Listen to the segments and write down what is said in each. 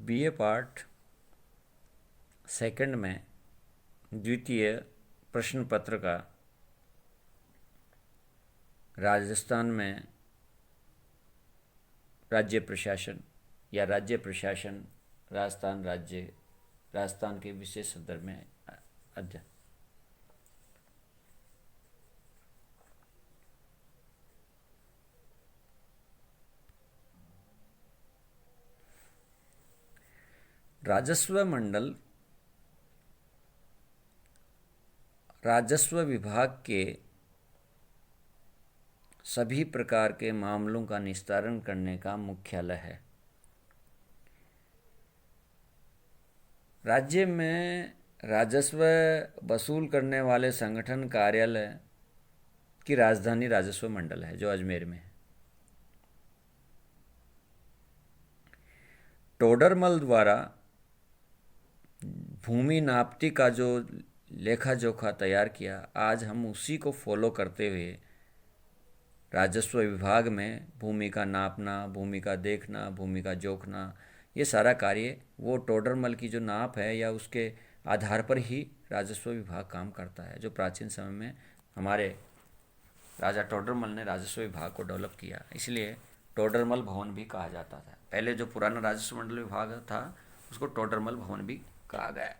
BA part second में द्वितीय प्रश्न पत्र का राजस्थान में राज्य प्रशासन या राज्य प्रशासन राजस्थान के विशेष संदर्भ में अध्ययन। राजस्व मंडल राजस्व विभाग के सभी प्रकार के मामलों का निस्तारण करने का मुख्यालय है। राज्य में राजस्व वसूल करने वाले संगठन कार्यालय की राजधानी राजस्व मंडल है, जो अजमेर में है। टोडरमल द्वारा भूमि नापती का जो लेखा जोखा तैयार किया, आज हम उसी को फॉलो करते हुए राजस्व विभाग में भूमि का नापना, भूमि का देखना, भूमि का जोखना, ये सारा कार्य वो टोडरमल की जो नाप है या उसके आधार पर ही राजस्व विभाग काम करता है, जो प्राचीन समय में हमारे राजा टोडरमल ने राजस्व विभाग को डेवलप किया। इसलिए टोडरमल भवन भी कहा जाता था। पहले जो पुराना राजस्व मंडल विभाग था उसको टोडरमल भवन भी कहा गया।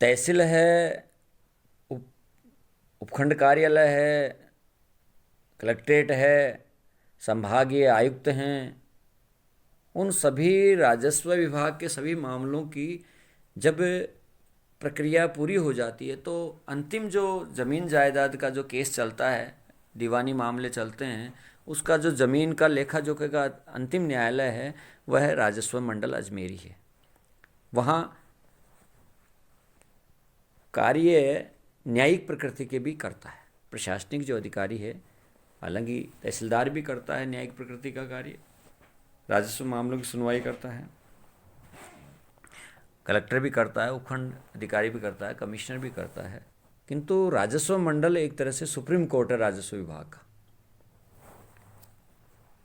तहसील है, उपखंड कार्यालय है, कलेक्ट्रेट है, संभागीय आयुक्त हैं। उन सभी राजस्व विभाग के सभी मामलों की जब प्रक्रिया पूरी हो जाती है तो अंतिम जो ज़मीन जायदाद का जो केस चलता है, दीवानी मामले चलते हैं, उसका जो ज़मीन का लेखा जोखा का अंतिम न्यायालय है वह राजस्व मंडल अजमेरी है। वहाँ कार्य न्यायिक प्रकृति के भी करता है। प्रशासनिक जो अधिकारी है, हालांकि तहसीलदार भी करता है न्यायिक प्रकृति का कार्य, राजस्व मामलों की सुनवाई करता है, कलेक्टर भी करता है, उपखंड अधिकारी भी करता है, कमिश्नर भी करता है। किंतु राजस्व मंडल एक तरह से सुप्रीम कोर्ट है राजस्व विभाग का।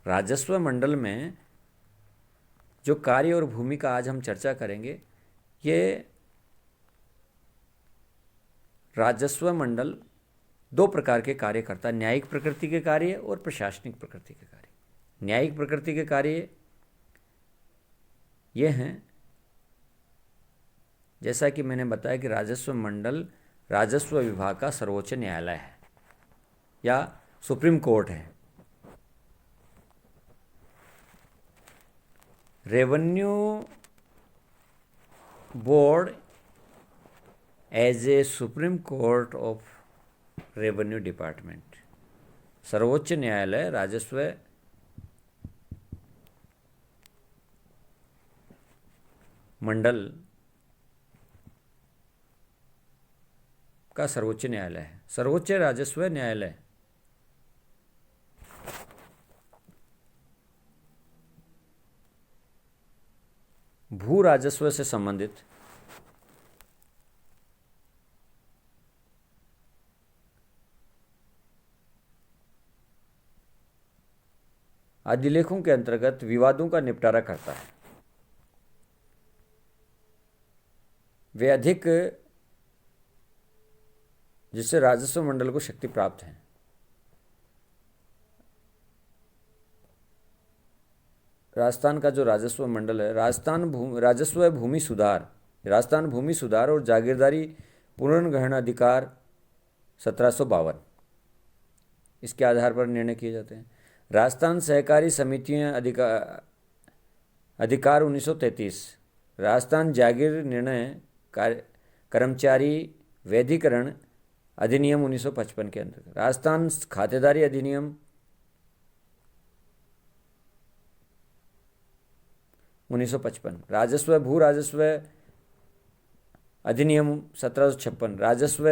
राजस्व मंडल में जो कार्य और भूमिका आज हम चर्चा करेंगे, ये राजस्व मंडल दो प्रकार के कार्य करता है, न्यायिक प्रकृति के कार्य और प्रशासनिक प्रकृति के कार्य। न्यायिक प्रकृति के कार्य ये हैं, जैसा कि मैंने बताया कि राजस्व मंडल राजस्व विभाग का सर्वोच्च न्यायालय है या सुप्रीम कोर्ट है। Revenue board as a supreme court of revenue department, सर्वोच्च न्यायालय राजस्व मंडल का सर्वोच्च न्यायालय है, सर्वोच्च राजस्व न्यायालय। भू राजस्व से संबंधित अधिलेखों के अंतर्गत विवादों का निपटारा करता है। वे अधिक जिससे राजस्व मंडल को शक्ति प्राप्त है। राजस्थान का जो राजस्व मंडल है, राजस्व भूमि सुधार, राजस्थान भूमि सुधार और जागीरदारी पुनर्ग्रहण अधिकार 1752, इसके आधार पर निर्णय किए जाते हैं। राजस्थान सहकारी समितियां अधिकार 1933, राजस्थान जागीर निर्णय कर्मचारी वैधिकरण अधिनियम 1955 के अंतर्गत, राजस्थान खातेदारी अधिनियम 1955, राजस्व भू राजस्व अधिनियम 1756, राजस्व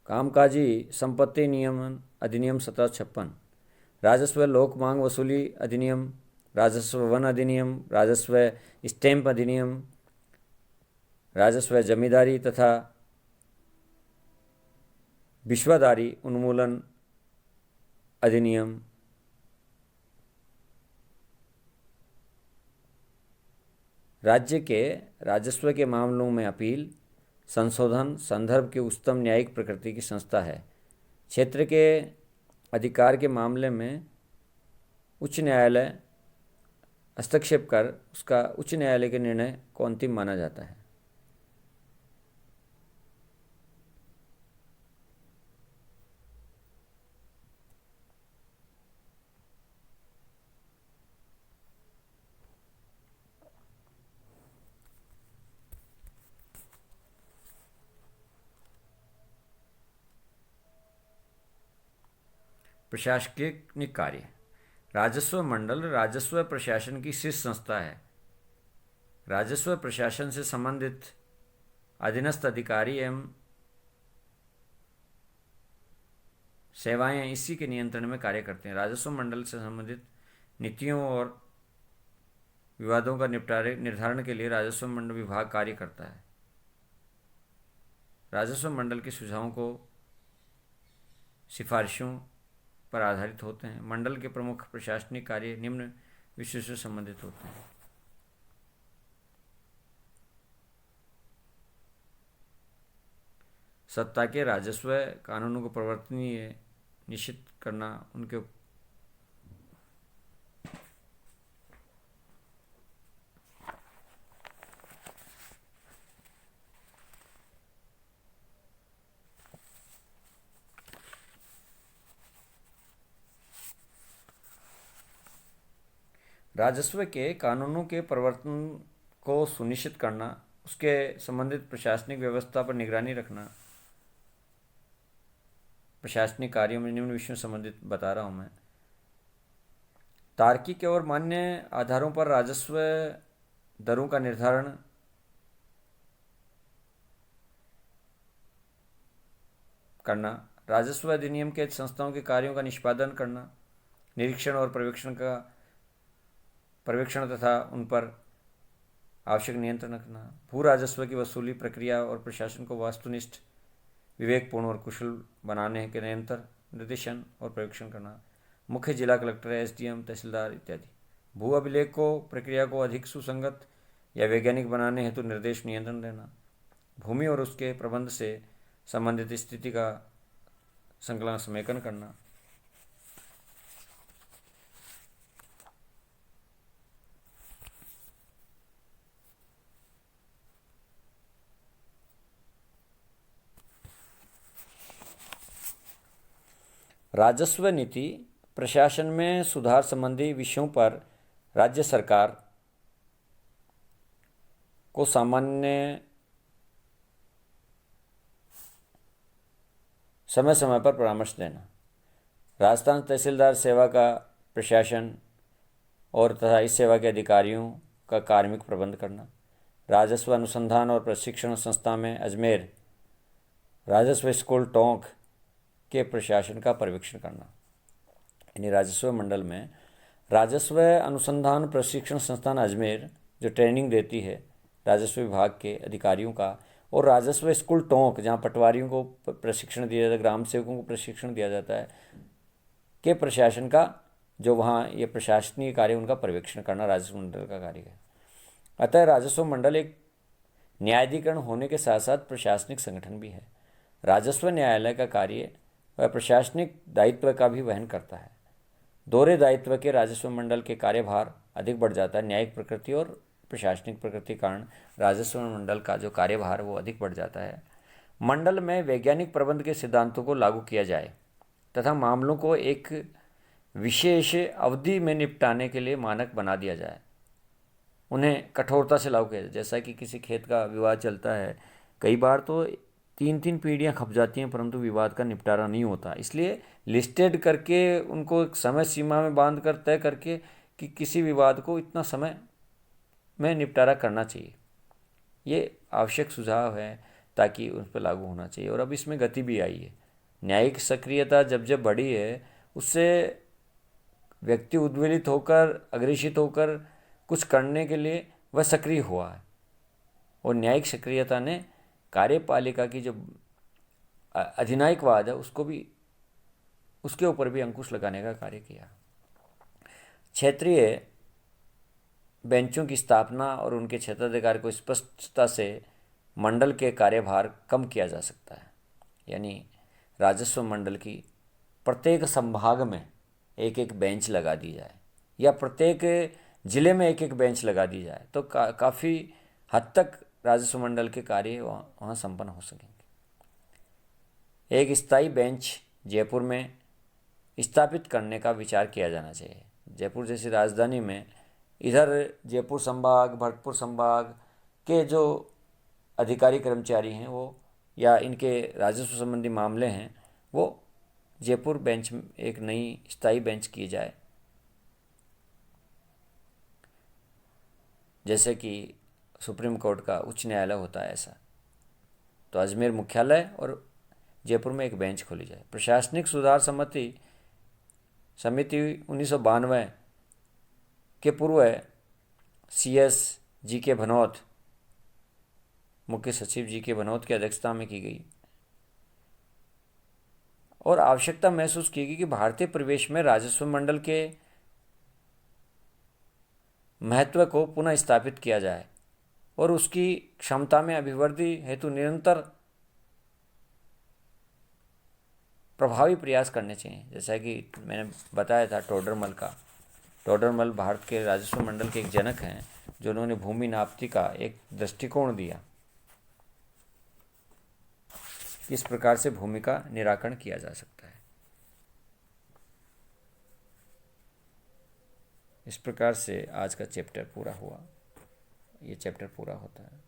कामकाजी संपत्ति नियमन अधिनियम 1756, राजस्व लोक मांग वसूली अधिनियम, राजस्व वन अधिनियम, राजस्व स्टैंप अधिनियम राजस्व जमींदारी तथा विश्वादारी उन्मूलन अधिनियम, राज्य के राजस्व के मामलों में अपील संशोधन संदर्भ की उच्चतम न्यायिक प्रकृति की संस्था है। क्षेत्र के अधिकार के मामले में उच्च न्यायालय हस्तक्षेप कर उसका उच्च न्यायालय के निर्णय को अंतिम माना जाता है। प्रशासनिक कार्य। राजस्व मंडल राजस्व प्रशासन की शीर्ष संस्था है। राजस्व प्रशासन से संबंधित अधीनस्थ अधिकारी एवं सेवाएं इसी के नियंत्रण में कार्य करते हैं। राजस्व मंडल से संबंधित नीतियों और विवादों का निपटारे निर्धारण के लिए राजस्व मंडल विभाग कार्य करता है। राजस्व मंडल के सुझावों को सिफारिशों पर आधारित होते हैं। मंडल के प्रमुख प्रशासनिक कार्य निम्न विषयों से संबंधित होते हैं। सत्ता के राजस्व कानूनों को प्रवर्तनीय निश्चित करना, उनके राजस्व के कानूनों के प्रवर्तन को सुनिश्चित करना, उसके संबंधित प्रशासनिक व्यवस्था पर निगरानी रखना। प्रशासनिक कार्यों में निम्न विषयों से संबंधित बता रहा हूं मैं। तार्किक और मान्य आधारों पर राजस्व दरों का निर्धारण, करना। राजस्व अधिनियम के संस्थाओं के कार्यों का निष्पादन करना। निरीक्षण और पर्यवेक्षण तथा उन पर आवश्यक नियंत्रण रखना। भू राजस्व की वसूली प्रक्रिया और प्रशासन को वस्तुनिष्ठ, विवेकपूर्ण और कुशल बनाने के निरंतर निर्देशन और पर्यवेक्षण करना। मुख्य जिला कलेक्टर, एसडीएम, तहसीलदार इत्यादि। भू अभिलेख को प्रक्रिया को अधिक सुसंगत या वैज्ञानिक बनाने हेतु निर्देश नियंत्रण देना। भूमि और उसके प्रबंध से संबंधित स्थिति का संकलन समेकन करना। राजस्व नीति प्रशासन में सुधार संबंधी विषयों पर राज्य सरकार को सामान्य समय समय पर परामर्श देना। राजस्थान तहसीलदार सेवा का प्रशासन और तथा इस सेवा के अधिकारियों का कार्मिक प्रबंध करना। राजस्व अनुसंधान और प्रशिक्षण संस्था में अजमेर राजस्व स्कूल टोंक के प्रशासन का पर्यवेक्षण करना। यानी राजस्व मंडल में राजस्व अनुसंधान प्रशिक्षण संस्थान अजमेर जो ट्रेनिंग देती है राजस्व विभाग के अधिकारियों का, और राजस्व स्कूल टोंक जहाँ पटवारियों को प्रशिक्षण दिया जाता है, ग्राम सेवकों को प्रशिक्षण दिया जाता है, के प्रशासन का जो वहाँ ये प्रशासनिक कार्य उनका पर्यवेक्षण करना राजस्व मंडल का कार्य है। अतः राजस्व मंडल एक न्यायाधिकरण होने के साथ साथ प्रशासनिक संगठन भी है। राजस्व न्यायालय का कार्य वह प्रशासनिक दायित्व का भी वहन करता है। दोहरे दायित्व के राजस्व मंडल के कार्यभार अधिक बढ़ जाता है। न्यायिक प्रकृति और प्रशासनिक प्रकृति के कारण राजस्व मंडल का जो कार्यभार वो अधिक बढ़ जाता है। मंडल में वैज्ञानिक प्रबंध के सिद्धांतों को लागू किया जाए तथा मामलों को एक विशेष अवधि में निपटाने के लिए मानक बना दिया जाए। उन्हें कठोरता से लागू किया जाए। जैसा कि किसी खेत का विवाद चलता है, कई बार तो 3-3 पीढ़ियाँ खप जाती हैं परंतु विवाद का निपटारा नहीं होता। इसलिए लिस्टेड करके उनको एक समय सीमा में बांध कर तय करके कि किसी विवाद को इतना समय में निपटारा करना चाहिए, ये आवश्यक सुझाव है ताकि उस पर लागू होना चाहिए। और अब इसमें गति भी आई है। न्यायिक सक्रियता जब जब बढ़ी है, उससे व्यक्ति उद्वेलित होकर, अग्रेसित होकर कुछ करने के लिए वह सक्रिय हुआ है। और न्यायिक सक्रियता ने कार्यपालिका की जो अधिनायकवाद है उसको भी, उसके ऊपर भी अंकुश लगाने का कार्य किया। क्षेत्रीय बेंचों की स्थापना और उनके क्षेत्राधिकार को स्पष्टता से मंडल के कार्यभार कम किया जा सकता है। यानी राजस्व मंडल की प्रत्येक संभाग में एक एक बेंच लगा दी जाए या प्रत्येक जिले में एक एक बेंच लगा दी जाए तो काफ़ी हद तक राजस्व मंडल के कार्य वहाँ संपन्न हो सकेंगे। एक स्थायी बेंच जयपुर में स्थापित करने का विचार किया जाना चाहिए। जयपुर जैसी राजधानी में इधर जयपुर संभाग, भरतपुर संभाग के जो अधिकारी कर्मचारी हैं वो, या इनके राजस्व संबंधी मामले हैं वो जयपुर बेंच में एक नई स्थायी बेंच की जाए, जैसे कि सुप्रीम कोर्ट का उच्च न्यायालय होता है ऐसा। तो अजमेर मुख्यालय और जयपुर में एक बेंच खोली जाए। प्रशासनिक सुधार समिति 1992 के पूर्व CS GK भनौत, मुख्य सचिव GK भनौत की अध्यक्षता में की गई और आवश्यकता महसूस की गई कि भारतीय परिवेश में राजस्व मंडल के महत्व को पुनः स्थापित किया जाए और उसकी क्षमता में अभिवृद्धि हेतु निरंतर प्रभावी प्रयास करने चाहिए। जैसा कि मैंने बताया था टोडरमल भारत के राजस्व मंडल के एक जनक हैं, जो उन्होंने भूमि नापती का एक दृष्टिकोण दिया, किस प्रकार से भूमि का निराकरण किया जा सकता है। इस प्रकार से आज का चैप्टर पूरा हुआ, ये चैप्टर पूरा होता है।